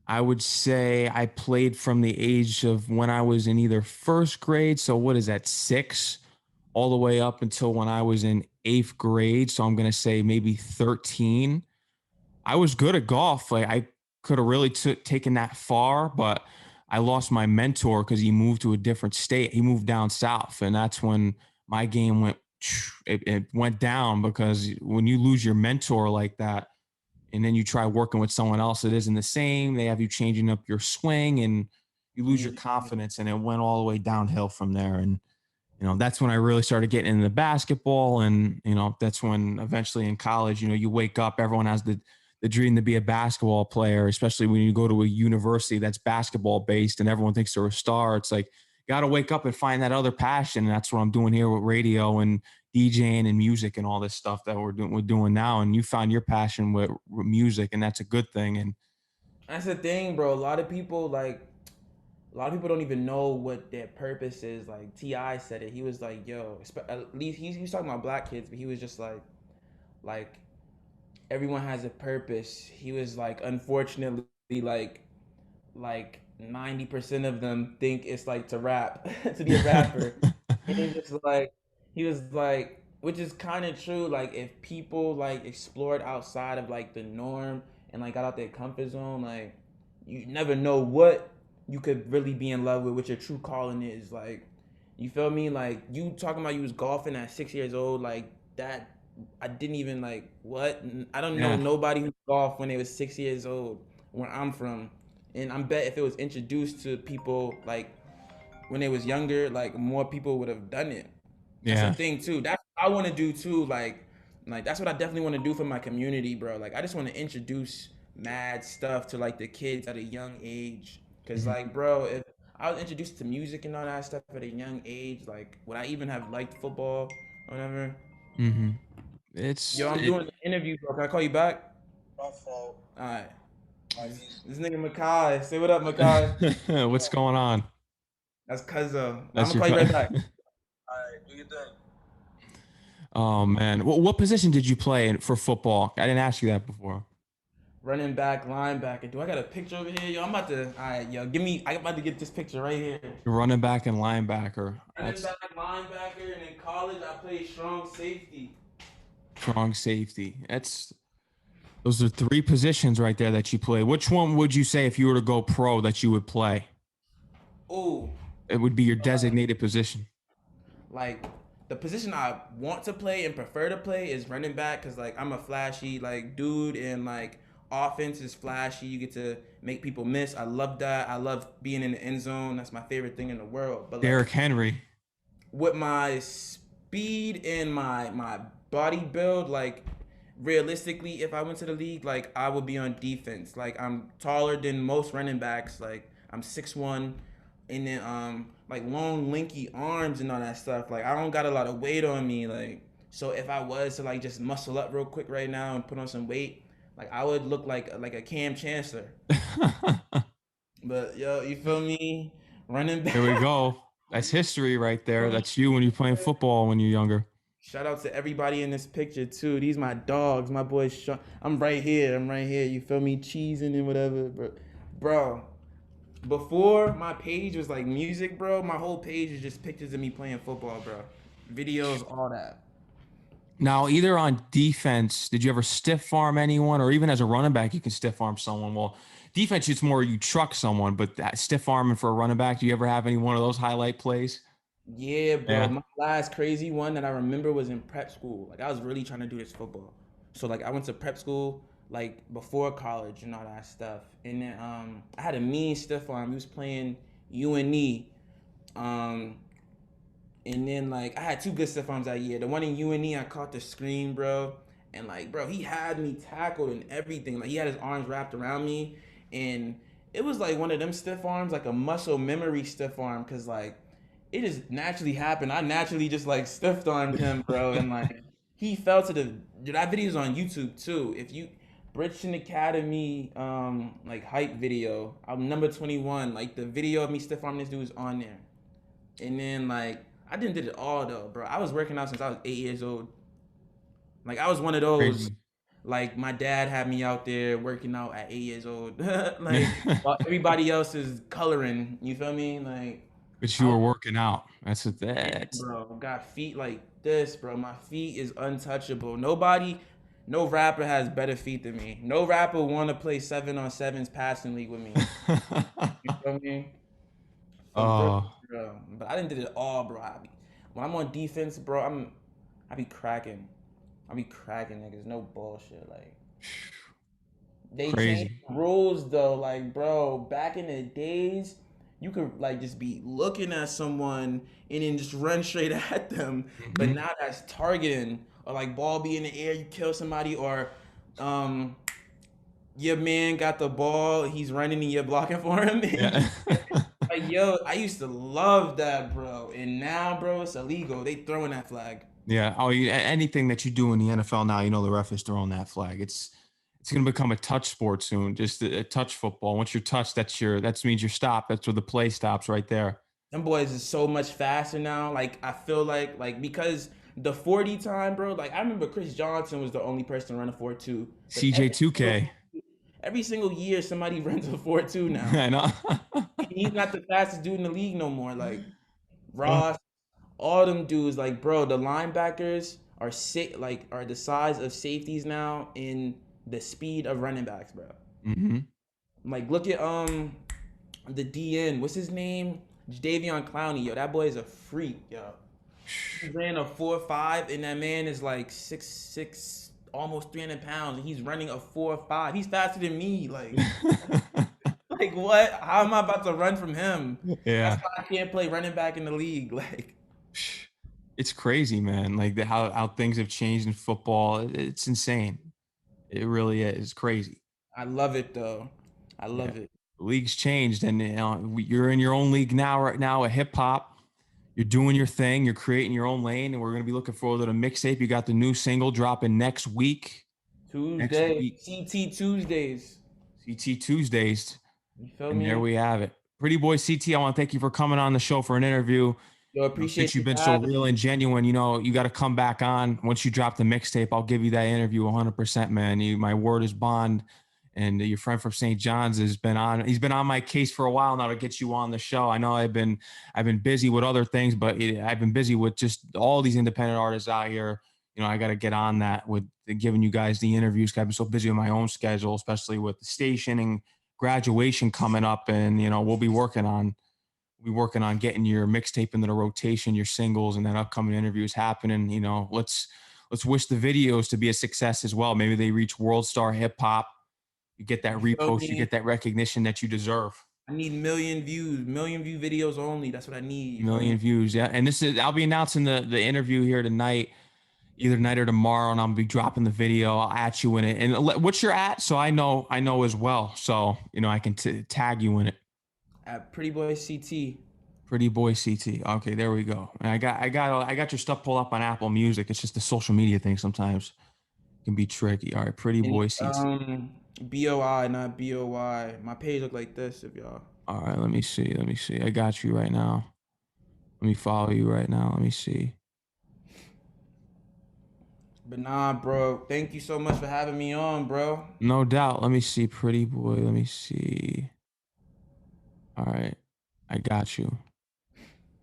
I would say I played from the age of when I was in either first grade. So what is that, 6, all the way up until when I was in 8th grade. So I'm gonna say maybe 13. I was good at golf. Like I could have really taken that far, but I lost my mentor because he moved to a different state. He moved down south, and that's when my game it went down because when you lose your mentor like that, and then you try working with someone else that isn't the same, they have you changing up your swing, and you lose your Yeah. confidence, and it went all the way downhill from there. And that's when I really started getting into basketball. And that's when eventually in college, you wake up, everyone has the dream to be a basketball player, especially when you go to a university that's basketball based and everyone thinks they're a star. It's like you got to wake up and find that other passion, and that's what I'm doing here with radio and DJing and music and all this stuff that we're doing now. And you found your passion with music, and that's a good thing. And That's the thing, bro. A lot of people don't even know what their purpose is. Like Ti said it. He was like, "Yo," at least he was talking about black kids, but he was just like everyone has a purpose. He was like, unfortunately, like 90% of them think it's like to rap, to be a rapper. And he's just like, he was like, which is kind of true. Like, if people like explored outside of like the norm and like got out their comfort zone, like, you never know what you could really be in love with, what your true calling is. Like, you feel me? Like, you talking about you was golfing at 6 years old, like that. I didn't even like what I don't know yeah, nobody who golfed when they was 6 years old where I'm from, and I'm bet if it was introduced to people like when they was younger, like more people would have done it. That's the yeah. thing too. That's what I want to do too. Like that's what I definitely want to do for my community, bro. Like I just want to introduce mad stuff to like the kids at a young age. Cause Mhm. like, bro, if I was introduced to music and all that stuff at a young age, like would I even have liked football or whatever? Mhm. It's Yo, I'm it. doing an interview, bro. Can I call you back? My fault. All right. This nigga Makai. Say what up, Makai. What's going on? That's Cuzzo. I'm That's gonna your. call you right back. All right, do your thing. Oh man, what position did you play for football? I didn't ask you that before. Running back, linebacker. Do I got a picture over here? Yo, I'm about to. All right, yo, give me. I'm about to get this picture right here. Running back and linebacker. Running That's back, linebacker, and in college I played strong safety. strong safety. Those are 3 positions right there that you play. Which one would you say if you were to go pro that you would play? Ooh, It would be your designated position. like the position I want to play and prefer to play is running back because like I'm a flashy like dude and like offense is flashy. You get to make people miss. I love that. I love being in the end zone. That's my favorite thing in the world. But like Derrick Henry. with my speed and my body build, like realistically, if I went to the league, like I would be on defense. Like I'm taller than most running backs. Like I'm 6'1", and then like long lanky arms and all that stuff. Like I don't got a lot of weight on me. Like so if I was to like just muscle up real quick right now and put on some weight, like I would look like a Cam Chancellor. But yo, you feel me? Running Here we back. go. That's history right there. That's you when you're playing football when you're younger. Shout out to everybody in this picture too. These my dogs, my boy. I'm right here. I'm right here. You feel me? Cheesing and whatever, bro. Before my page was like music, bro. My whole page is just pictures of me playing football, bro. Videos, all that. Now, either on defense, did you ever stiff arm anyone, or even as a running back, you can stiff arm someone? Well, defense, it's more you truck someone, but that stiff arming for a running back, do you ever have any one of those highlight plays? Yeah, bro. Yeah. My last crazy one that I remember was in prep school. Like I was really trying to do this football. So like I went to prep school like before college and all that stuff. And then I had a mean stiff arm. He was playing UNE. Um and then like I had two good stiff arms that year. The one in UNE I caught the screen, bro. And like, bro, he had me tackled and everything. Like he had his arms wrapped around me, and it was like one of them stiff arms, like a muscle memory stiff arm, cause like it just naturally happened. I naturally just like stiff armed him, bro, and like he fell to the. Dude, that video's on YouTube too. If you Bridgeton Academy, like hype video, I'm number 21. Like the video of me stiff arming this dude is on there, and then like I didn't did it all though, bro. I was working out since I was 8 years old. Like I was one of those. Crazy. Like my dad had me out there working out at 8 years old. Like while everybody else is coloring. You feel me? Like But I you was, were working out. That's what yeah, that's bro. Got feet like this, bro. My feet is untouchable. Nobody, no rapper has better feet than me. No rapper want to play 7-on-7s passing league with me. You feel me? From real, Oh, bro. But I didn't did it all, bro. When I'm on defense, bro, I be cracking. I be cracking niggas. No bullshit. Like they changed crazy. the rules though. Like, bro, back in the days, you could like just be looking at someone and then just run straight at them. But Hmm. now that's targeting or like ball be in the air, you kill somebody, or um your man got the ball, he's running and you're blocking for him. And Yeah. you, like, yo, I used to love that, bro. And now, bro, it's illegal. They throwing that flag. Yeah. Oh, anything that you do in the NFL now, you know the ref is throwing that flag. It's going to become a touch sport soon. Just a touch football. Once you're touched, that means you're stopped. That's where the play stops right there. Them boys is so much faster now. Like I feel like because the 40 time, bro. Like I remember Chris Johnson was the only person to run a 4.2, but CJ2K. every single year somebody runs a 4.2 now. I know. And he's not the fastest dude in the league no more. Like Ross, all them dudes, like bro, the linebackers are the size of safeties now in the speed of running backs, bro. Hmm. Like look at the DN, what's his name? Jadavion Clowney, yo, that boy is a freak, yo. He ran a 4.5, and that man is like 6'6", almost 300 pounds, and he's running a 4.5. He's faster than me. Like what? How am I about to run from him? That's Yeah. why I can't play running back in the league. Like It's crazy, man. Like how things have changed in football. It's insane. It really is. It's crazy. I love it though. I Yeah. love it. The league's changed, and you're in your own league now. Right now, a hip hop. You're doing your thing. You're creating your own lane, and we're gonna be looking forward to the mixtape. You got the new single dropping next week. Next Tuesday, week, CT Tuesdays. CT Tuesdays, You feel and there me? we have it. Pretty boy CT, I want to thank you for coming on the show for an interview. Yo, Since appreciate you've you been for so having real me. and genuine, you got to come back on once you drop the mixtape. I'll give you that interview 100%, man. My word is bond. And your friend from St. John's has been on. He's been on my case for a while now to get you on the show. I know I've been busy with other things, but I've been busy with just all these independent artists out here. I got to get on that with giving you guys the interviews. I've been so busy with my own schedule, especially with the station and graduation coming up, and we'll be working on getting your mixtape into the rotation, your singles, and then upcoming interviews happening. Let's wish the videos to be a success as well. Maybe they reach World Star Hip Hop. You get that You feel repost, you me? get that recognition that you deserve. I need million views, million view videos only. That's what I need. You feel Million me? views, yeah. And I'll be announcing the interview here tonight, either tonight or tomorrow, and I'll be dropping the video. I'll at you in it. And what's your at? So I know as well. So I can tag you in it. At Pretty Boy CT. Pretty boy CT. Okay, there we go. And I got your stuff pulled up on Apple Music. It's just the social media thing sometimes can be tricky. All right, pretty And boy CT. BOI, not BOY. My page look like this if y'all. All right, let me see. Let me see. I got you right now. Let me follow you right now. Let me see. But nah, bro. Thank you so much for having me on, bro. No doubt. Let me see. Pretty boy. Let me see. All right, I got you.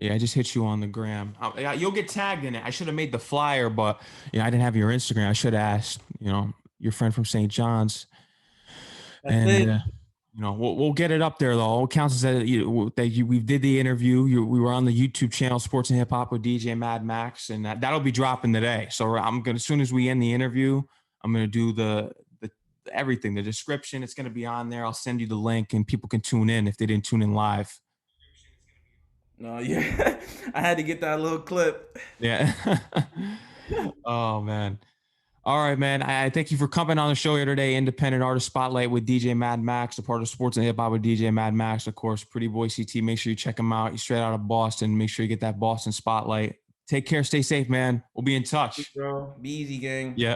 Yeah, I just hit you on the gram. Yeah, you'll get tagged in it. I should have made the flyer, but I didn't have your Instagram. I should have asked. Your friend from St. John's. That's And it. we'll get it up there though. It counts as we did the interview. We were on the YouTube channel Sports and Hip Hop with DJ Mad Max, and that'll be dropping today. So I'm gonna, as soon as we end the interview, I'm gonna do the everything, the description. It's gonna be on there. I'll send you the link, and people can tune in if they didn't tune in live. No, yeah. I had to get that little clip. Yeah. Oh man. All right, man. I thank you for coming on the show here today. Independent Artist Spotlight with DJ Mad Max, a part of Sports and Hip Hop with DJ Mad Max. Of course, Prettyboict CT. Make sure you check him out. He's straight out of Boston. Make sure you get that Boston Spotlight. Take care. Stay safe, man. We'll be in touch. Bro, be easy, gang. Yeah.